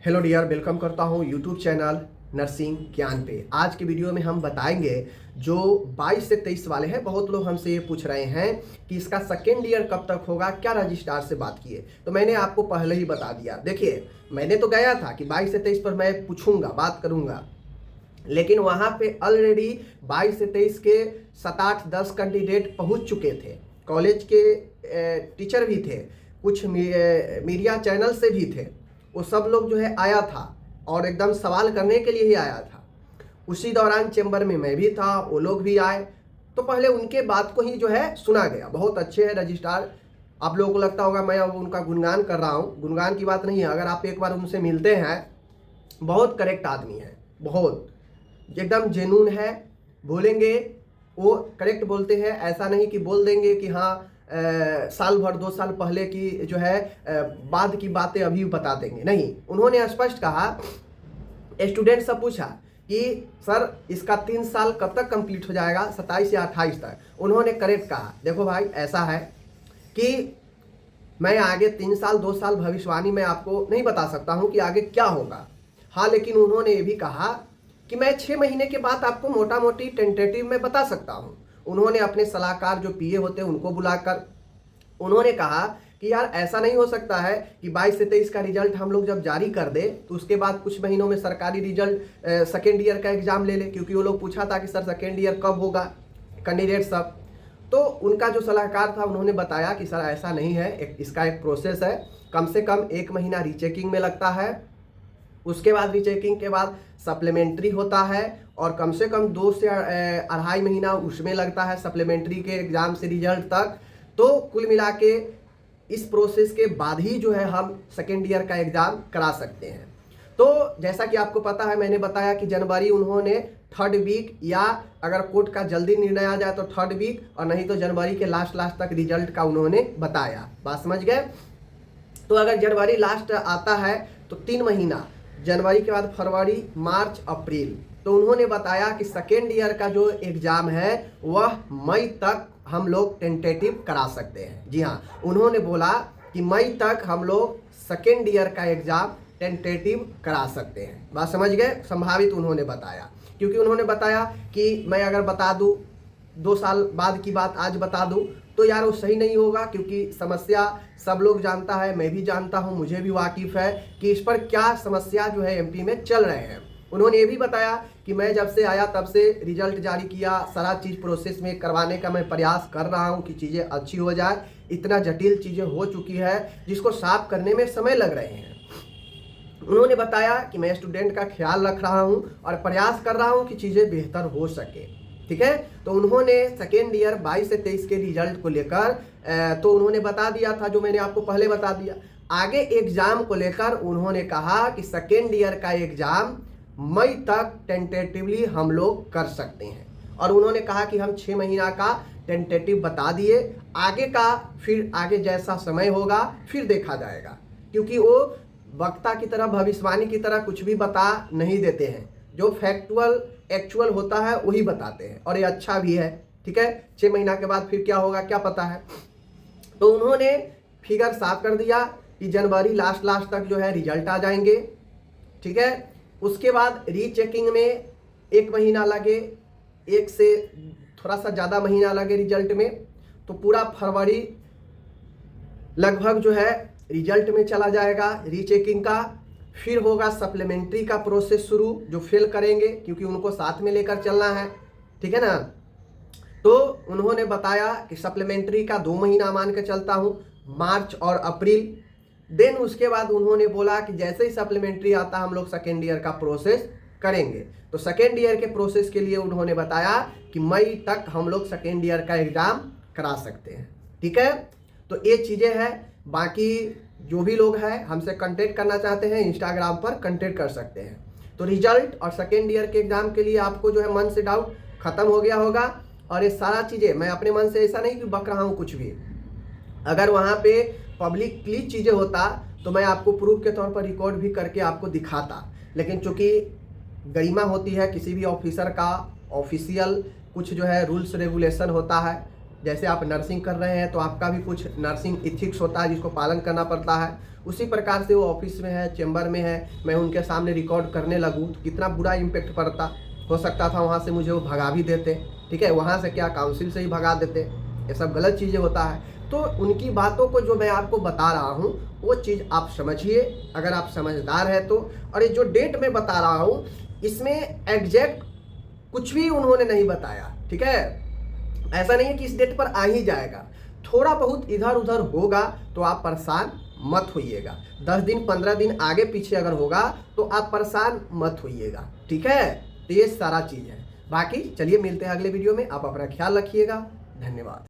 Hello dear, welcome करता हूँ YouTube channel nursing ज्ञान पे। आज के वीडियो में हम बताएंगे जो 22 से 23 वाले हैं। बहुत लोग हमसे ये पूछ रहे हैं कि इसका सेकेंड ईयर कब तक होगा, क्या रजिस्ट्रार से बात किए। तो मैंने आपको पहले ही बता दिया। देखिए, मैंने तो गया था कि 22 से 23 पर मैं पूछूंगा, बात करूंगा, लेकिन वहाँ पे ऑलरेडी 22 से 23 के 7, 8, 10 कैंडिडेट पहुँच चुके थे। कॉलेज के टीचर भी थे, कुछ मीडिया चैनल से भी थे। वो सब लोग जो है आया था और एकदम सवाल करने के लिए ही आया था। उसी दौरान चैम्बर में मैं भी था, वो लोग भी आए। तो पहले उनके बात को ही जो है सुना गया। बहुत अच्छे हैं रजिस्ट्रार। आप लोगों को लगता होगा मैं अब उनका गुणगान कर रहा हूँ। गुणगान की बात नहीं है। अगर आप एक बार उनसे मिलते हैं, बहुत करेक्ट आदमी है, बहुत एकदम जेन्युइन है। बोलेंगे वो करेक्ट बोलते हैं। ऐसा नहीं कि बोल देंगे कि हाँ साल भर 2 साल पहले की जो है बाद की बातें अभी बता देंगे। नहीं, उन्होंने स्पष्ट कहा। स्टूडेंट से पूछा कि सर इसका 3 साल कब तक कंप्लीट हो जाएगा, 27 या 28 तक। उन्होंने करेक्ट कहा। देखो भाई, ऐसा है कि मैं आगे 3 साल 2 साल भविष्यवाणी में आपको नहीं बता सकता हूँ कि आगे क्या होगा। हाँ, लेकिन उन्होंने ये भी कहा कि मैं 6 महीने के बाद आपको मोटा मोटी टेंटेटिव में बता सकता हूँ। उन्होंने अपने सलाहकार जो पीए होते हैं उनको बुलाकर उन्होंने कहा कि यार ऐसा नहीं हो सकता है कि 22 से 23 का रिजल्ट हम लोग जब जारी कर दे तो उसके बाद कुछ महीनों में सरकारी रिजल्ट सेकेंड ईयर का एग्जाम ले ले। क्योंकि वो लोग पूछा था कि सर सेकेंड ईयर कब होगा, कैंडिडेट सब। तो उनका जो सलाहकार था उन्होंने बताया कि सर ऐसा नहीं है, इसका एक प्रोसेस है। कम से कम 1 महीना रीचेकिंग में लगता है। उसके बाद रीचेकिंग के बाद सप्लीमेंट्री होता है और कम से कम 2 से 2.5 महीना उसमें लगता है सप्लीमेंट्री के एग्जाम से रिजल्ट तक। तो कुल मिला के इस प्रोसेस के बाद ही जो है हम सेकेंड ईयर का एग्जाम करा सकते हैं। तो जैसा कि आपको पता है, मैंने बताया कि जनवरी उन्होंने 3rd वीक, या अगर कोर्ट का जल्दी निर्णय आ जाए तो 3rd वीक, और नहीं तो जनवरी के लास्ट तक रिजल्ट का उन्होंने बताया। बात समझ गए। तो अगर जनवरी लास्ट आता है तो 3 महीना, जनवरी के बाद फरवरी, मार्च, अप्रैल। तो उन्होंने बताया कि सेकेंड ईयर का जो एग्जाम है वह मई तक हम लोग टेंटेटिव करा सकते हैं। जी हाँ, उन्होंने बोला कि मई तक हम लोग सेकेंड ईयर का एग्जाम टेंटेटिव करा सकते हैं। बात समझ गए। संभावित उन्होंने बताया, क्योंकि उन्होंने बताया कि मैं अगर बता दूं 2 साल बाद की बात आज बता दूं तो यार वो सही नहीं होगा। क्योंकि समस्या सब लोग जानता है, मैं भी जानता हूं, मुझे भी वाकिफ है कि इस पर क्या समस्या जो है एमपी में चल रहे हैं। उन्होंने ये भी बताया कि मैं जब से आया तब से रिजल्ट जारी किया, सारा चीज़ प्रोसेस में करवाने का मैं प्रयास कर रहा हूं कि चीज़ें अच्छी हो जाए। इतना जटिल चीज़ें हो चुकी है जिसको साफ करने में समय लग रहे हैं। उन्होंने बताया कि मैं स्टूडेंट का ख्याल रख रहा हूं और प्रयास कर रहा हूं कि चीज़ें बेहतर हो सके। ठीक है। तो उन्होंने सेकेंड ईयर 22 से 23 के रिजल्ट को लेकर तो उन्होंने बता दिया था, जो मैंने आपको पहले बता दिया। आगे एग्जाम को लेकर उन्होंने कहा कि सेकेंड ईयर का एग्जाम मई तक टेंटेटिवली हम लोग कर सकते हैं। और उन्होंने कहा कि हम 6 महीना का टेंटेटिव बता दिए, आगे का फिर आगे जैसा समय होगा फिर देखा जाएगा। क्योंकि वो वक्ता की तरह, भविष्यवाणी की तरह कुछ भी बता नहीं देते हैं। जो फैक्चुअल एक्चुअल होता है वही बताते हैं, और ये अच्छा भी है। ठीक है। 6 महीना के बाद फिर क्या होगा क्या पता है। तो उन्होंने फिगर साफ कर दिया कि जनवरी लास्ट तक जो है रिजल्ट आ जाएंगे। ठीक है। उसके बाद रीचेकिंग में 1 महीना लगे, 1 से थोड़ा सा ज़्यादा महीना लगे रिजल्ट में। तो पूरा फरवरी लगभग जो है रिजल्ट में चला जाएगा रीचेकिंग का। फिर होगा सप्लीमेंट्री का प्रोसेस शुरू, जो फेल करेंगे क्योंकि उनको साथ में लेकर चलना है। ठीक है ना। तो उन्होंने बताया कि सप्लीमेंट्री का 2 महीना मान के चलता हूँ, मार्च और अप्रैल। देन उसके बाद उन्होंने बोला कि जैसे ही सप्लीमेंट्री आता हम लोग सेकेंड ईयर का प्रोसेस करेंगे। तो सेकेंड ईयर के प्रोसेस के लिए उन्होंने बताया कि मई तक हम लोग सेकेंड ईयर का एग्जाम करा सकते हैं। ठीक है। तो ये चीज़ें हैं। बाकी जो भी लोग हैं हमसे कांटेक्ट करना चाहते हैं, इंस्टाग्राम पर कांटेक्ट कर सकते हैं। तो रिजल्ट और सेकेंड ईयर के एग्जाम के लिए आपको जो है मन से डाउट खत्म हो गया होगा। और ये सारा चीज़ें मैं अपने मन से ऐसा नहीं कि बक रहा हूँ कुछ भी। अगर वहाँ पे पब्लिकली चीज़ें होता तो मैं आपको प्रूफ के तौर पर रिकॉर्ड भी करके आपको दिखाता। लेकिन चूँकि गरिमा होती है किसी भी ऑफिसर का, ऑफिशियल कुछ जो है रूल्स रेगुलेशन होता है, जैसे आप नर्सिंग कर रहे हैं तो आपका भी कुछ नर्सिंग इथिक्स होता है जिसको पालन करना पड़ता है। उसी प्रकार से वो ऑफिस में है, चेंबर में है, मैं उनके सामने रिकॉर्ड करने लगूँ तो कितना बुरा इम्पेक्ट पड़ता। हो सकता था वहाँ से मुझे वो भगा भी देते, ठीक है, वहाँ से क्या काउंसिल से ही भगा देते। ये सब गलत चीज़ें होता है। तो उनकी बातों को जो मैं आपको बता रहा हूँ वो चीज़ आप समझिए, अगर आप समझदार है तो। और ये जो डेट मैं बता रहा हूँ इसमें एग्जैक्ट कुछ भी उन्होंने नहीं बताया, ठीक है। ऐसा नहीं है कि इस डेट पर आ ही जाएगा, थोड़ा बहुत इधर उधर होगा तो आप परेशान मत होइएगा। 10 दिन 15 दिन आगे पीछे अगर होगा तो आप परेशान मत होइएगा, ठीक है। तो ये सारा चीज़ है। बाकी चलिए मिलते हैं अगले वीडियो में, आप अपना ख्याल रखिएगा। धन्यवाद।